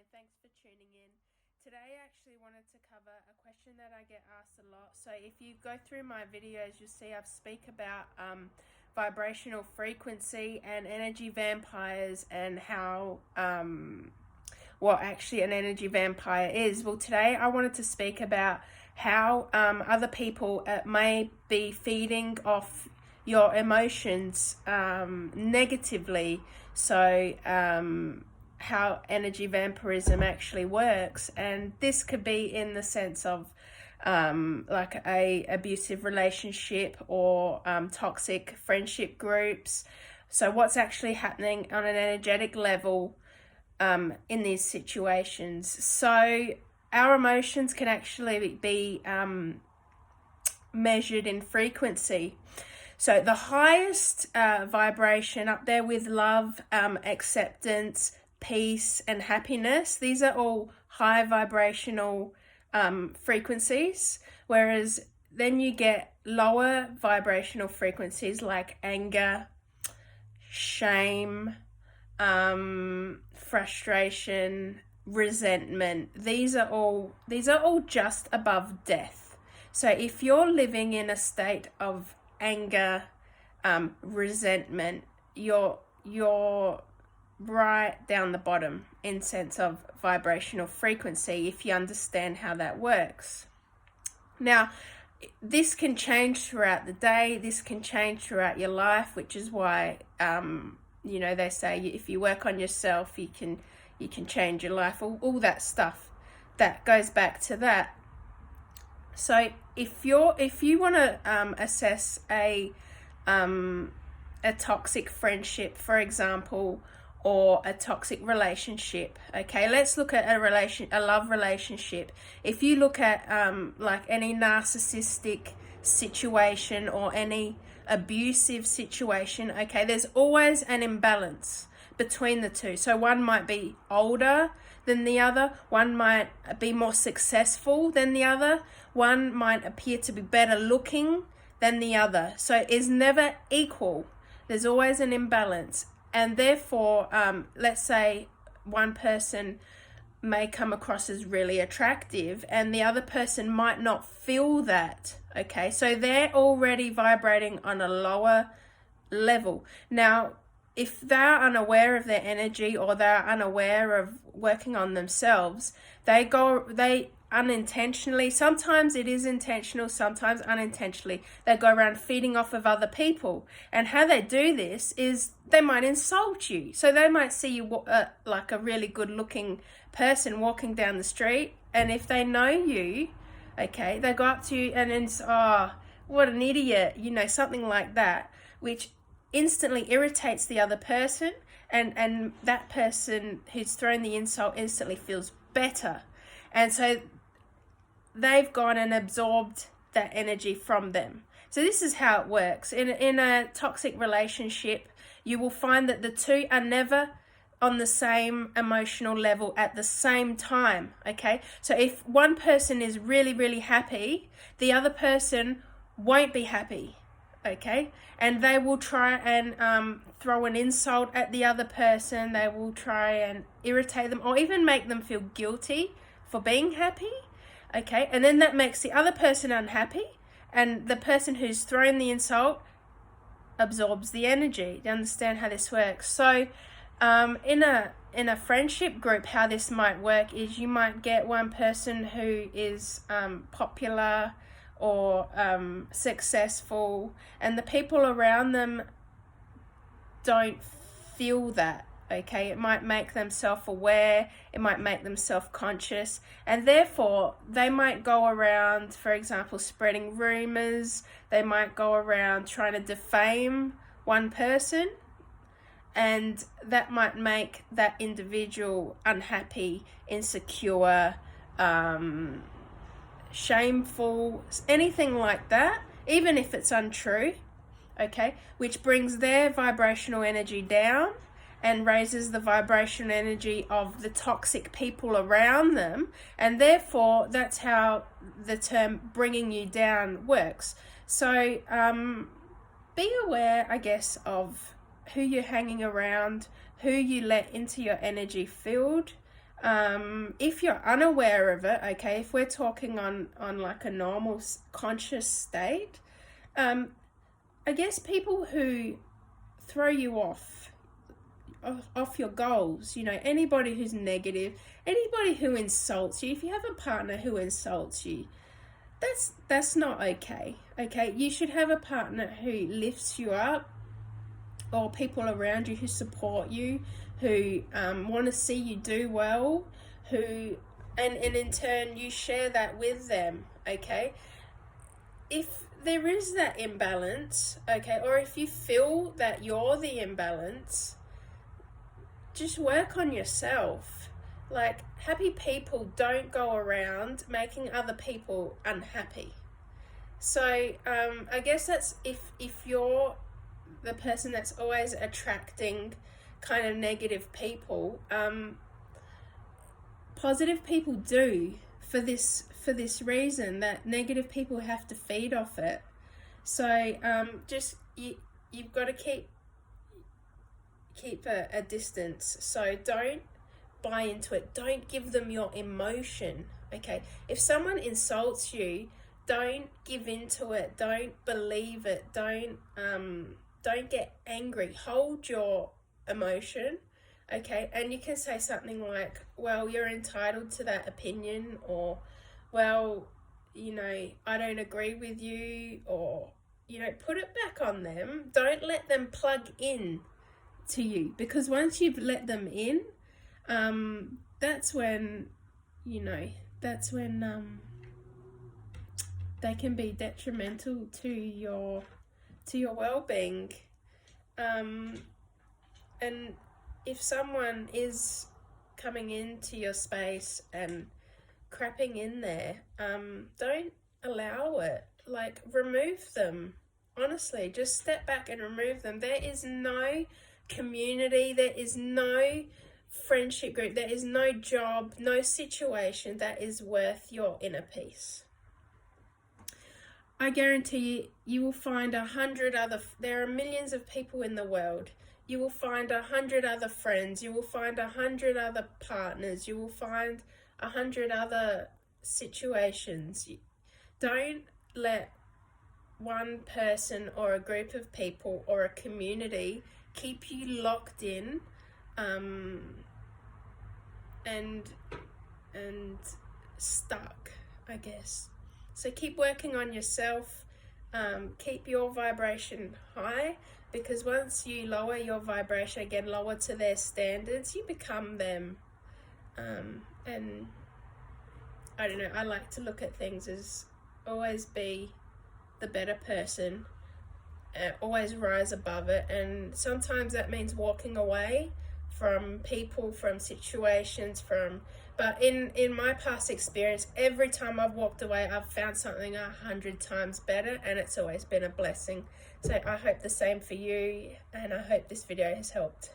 and thanks for tuning in. Today I actually wanted to cover a question that I get asked a lot. So if you go through my videos, you'll see I've speak about vibrational frequency and energy vampires and how what actually an energy vampire is. Well, today I wanted to speak about how other people may be feeding off your emotions negatively. So how energy vampirism actually works, and this could be in the sense of like a abusive relationship or toxic friendship groups. So what's actually happening on an energetic level in these situations. So our emotions can actually be measured in frequency. So the highest vibration up there with love, acceptance, peace and happiness, these are all high vibrational frequencies, whereas then you get lower vibrational frequencies like anger, shame, frustration, resentment. These are all just above death. So if you're living in a state of anger, resentment, you're right down the bottom in sense of vibrational frequency, if you understand how that works. Now, this can change throughout the day, this can change throughout your life, which is why they say if you work on yourself, you can change your life, all that stuff that goes back to that. So if you want to assess a toxic friendship, for example, or a toxic relationship, okay, let's look at a love relationship. If you look at like any narcissistic situation or any abusive situation, okay, there's always an imbalance between the two. So one might be older than the other, one might be more successful than the other, one might appear to be better looking than the other. So it's never equal. There's always an imbalance. And therefore, let's say one person may come across as really attractive and the other person might not feel that, okay? So they're already vibrating on a lower level. Now, if they're unaware of their energy or they're unaware of working on themselves, they unintentionally, sometimes it is intentional, sometimes unintentionally, they go around feeding off of other people. And how they do this is they might insult you. So they might see you like a really good looking person walking down the street, and if they know you, okay, they go up to you and then, oh, what an idiot, something like that, which instantly irritates the other person, and that person who's thrown the insult instantly feels better. And so they've gone and absorbed that energy from them. So this is how it works. In a toxic relationship, you will find that the two are never on the same emotional level at the same time, okay? So if one person is really, really happy, the other person won't be happy, okay? And they will try and throw an insult at the other person. They will try and irritate them or even make them feel guilty for being happy, okay? And then that makes the other person unhappy, and the person who's thrown the insult absorbs the energy. Do you understand how this works? So in a friendship group, how this might work is you might get one person who is popular or successful, and the people around them don't feel that, okay? It might make them self-aware, it might make them self-conscious, and therefore they might go around, for example, spreading rumors. They might go around trying to defame one person, and that might make that individual unhappy, insecure, shameful, anything like that, even if it's untrue, okay, which brings their vibrational energy down and raises the vibration energy of the toxic people around them. And therefore that's how the term bringing you down works. So be aware, I guess, of who you're hanging around, who you let into your energy field, If you're unaware of it, okay, if we're talking on like a normal conscious state, I guess people who throw you off your goals, you know, anybody who's negative, anybody who insults you, if you have a partner who insults you, that's not okay. Okay, you should have a partner who lifts you up, or people around you who support you, who want to see you do well, who and in turn you share that with them. Okay, if there is that imbalance, okay, or if you feel that you're the imbalance, just work on yourself. Like, happy people don't go around making other people unhappy. So I guess that's if you're the person that's always attracting kind of negative people, positive people do for this reason, that negative people have to feed off it. So just you've got to keep a distance. So don't buy into it. Don't give them your emotion. Okay, if someone insults you, don't give into it. Don't believe it. Don't get angry. Hold your emotion. Okay, and you can say something like, well, you're entitled to that opinion, or, well, you know, I don't agree with you, or, you know, put it back on them. Don't let them plug in to you, because once you've let them in, that's when, you know, they can be detrimental to your well-being. And if someone is coming into your space and crapping in there, don't allow it. Like, remove them. Honestly, just step back and remove them. There is no community, there is no friendship group, there is no job, no situation that is worth your inner peace. I guarantee you, you will find 100 other, there are millions of people in the world. You will find 100 other friends, you will find 100 other partners, you will find 100 other situations. Don't let one person or a group of people or a community keep you locked in and stuck, I guess. So keep working on yourself, keep your vibration high, because once you lower your vibration, again, lower to their standards, you become them. And I don't know, I like to look at things as always be the better person, always rise above it. And sometimes that means walking away from people, from situations, but in my past experience, every time I've walked away, I've found something 100 times better, and it's always been a blessing. So I hope the same for you, and I hope this video has helped.